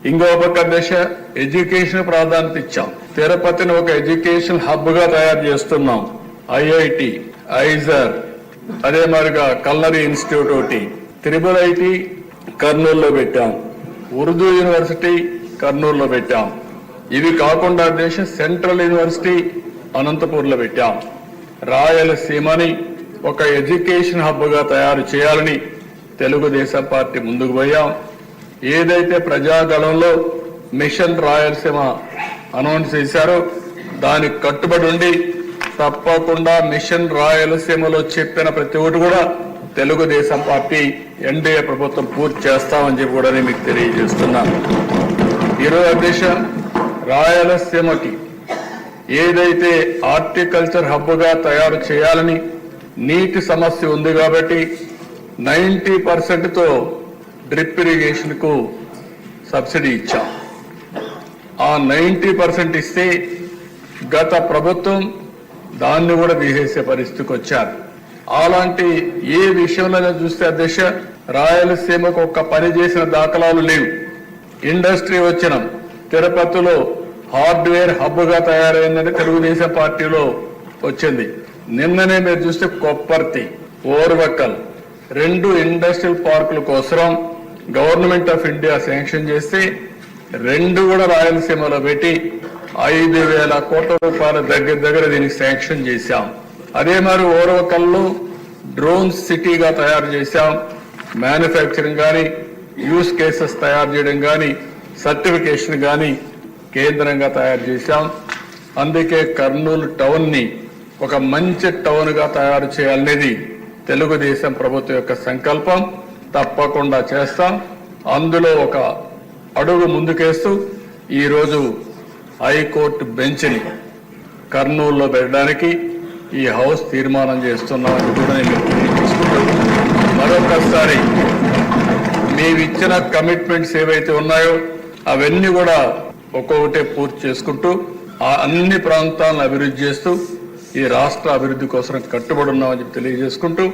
ఇంకో పక్క దశ ఎడ్యుకేషన్ ప్రాధాన్యత ఇచ్చాం. తిరుపతిని ఒక ఎడ్యుకేషన్ హబ్ గా తయారు చేస్తున్నాం. ఐఐటి, ఐజర్, అదే మరిగా కల్నరీ ఇన్స్టిట్యూట్ ఒకటి, త్రిబుల్ ఐటి కర్నూలులో పెట్టాం, ఉర్దూ యూనివర్సిటీ కర్నూలులో పెట్టాం. ఇవి కాకుండా దేశ సెంట్రల్ యూనివర్సిటీ అనంతపూర్లో పెట్టాం. రాయలసీమని ఒక ఎడ్యుకేషన్ హబ్ గా తయారు చేయాలని తెలుగుదేశం పార్టీ ముందుకు పోయాం. ఏదైతే ప్రజాగళంలో మిషన్ రాయలసీమ అనౌన్స్ చేశారో దానికి కట్టుబడి ఉండి తప్పకుండా మిషన్ రాయలసీమలో చెప్పిన ప్రతి ఒక్కటి కూడా తెలుగుదేశం పార్టీ ఎన్డీఏ ప్రభుత్వం పూర్తి చేస్తామని చెప్పి కూడా నేను మీకు తెలియజేస్తున్నాను. ఈరోజు అధ్యక్ష, రాయలసీమకి ఏదైతే హార్టికల్చర్ హబ్ గా తయారు చేయాలని నీటి సమస్య ఉంది కాబట్టి 90% డ్రిప్ ఇరిగేషన్ కు సబ్సిడీ ఇచ్చాం. ఆ 90% ఇస్తే గత ప్రభుత్వం దాన్ని కూడా తీసేసే పరిస్థితికి వచ్చారు. అలాంటి ఏ విషయంలో చూస్తే అధ్యక్ష, రాయలసీమకు ఒక్క పని చేసిన దాఖలాలు లేవు. ఇండస్ట్రీ వచ్చిన తిరుపతిలో హార్డ్వేర్ హబ్ గా తయారైందని తెలుగుదేశం పార్టీలో వచ్చింది. నిన్ననే మీరు చూస్తే కొప్పర్తి, ఓర్వకల్ 2 ఇండస్ట్రియల్ పార్కుల కోసం గవర్నమెంట్ ఆఫ్ ఇండియా శాంక్షన్ చేస్తే 2 కూడా రాయలసీమలో పెట్టి 5,000 కోట్ల రూపాయల దగ్గర దీనికి శాంక్షన్ చేశాం. అదే మరి ఓర్వకల్లో డ్రోన్ సిటీగా తయారు చేశాం. మ్యానుఫ్యాక్చరింగ్ కానీ, యూస్ కేసెస్ తయారు చేయడం కానీ, సర్టిఫికేషన్ కానీ కేంద్రంగా తయారు చేశాం. అందుకే కర్నూలు టౌన్ ని ఒక మంచి టౌన్ గా తయారు చేయాలనేది తెలుగుదేశం ప్రభుత్వం యొక్క సంకల్పం. తప్పకుండా చేస్తాం. అందులో ఒక అడుగు ముందుకేస్తూ ఈరోజు హైకోర్టు బెంచ్ ని కర్నూలులో పెట్టడానికి ఈ హౌస్ తీర్మానం చేస్తున్నామని కూడా నేను తెలియజేసుకుంటాను. మరొకసారి మేమిచ్చిన కమిట్మెంట్స్ ఏవైతే ఉన్నాయో అవన్నీ కూడా ఒక్కొక్కటే పూర్తి చేసుకుంటూ ఆ అన్ని ప్రాంతాలను అభివృద్ధి చేస్తూ ఈ రాష్ట్ర అభివృద్ధి కోసం కట్టుబడి ఉన్నామని తెలియజేసుకుంటూ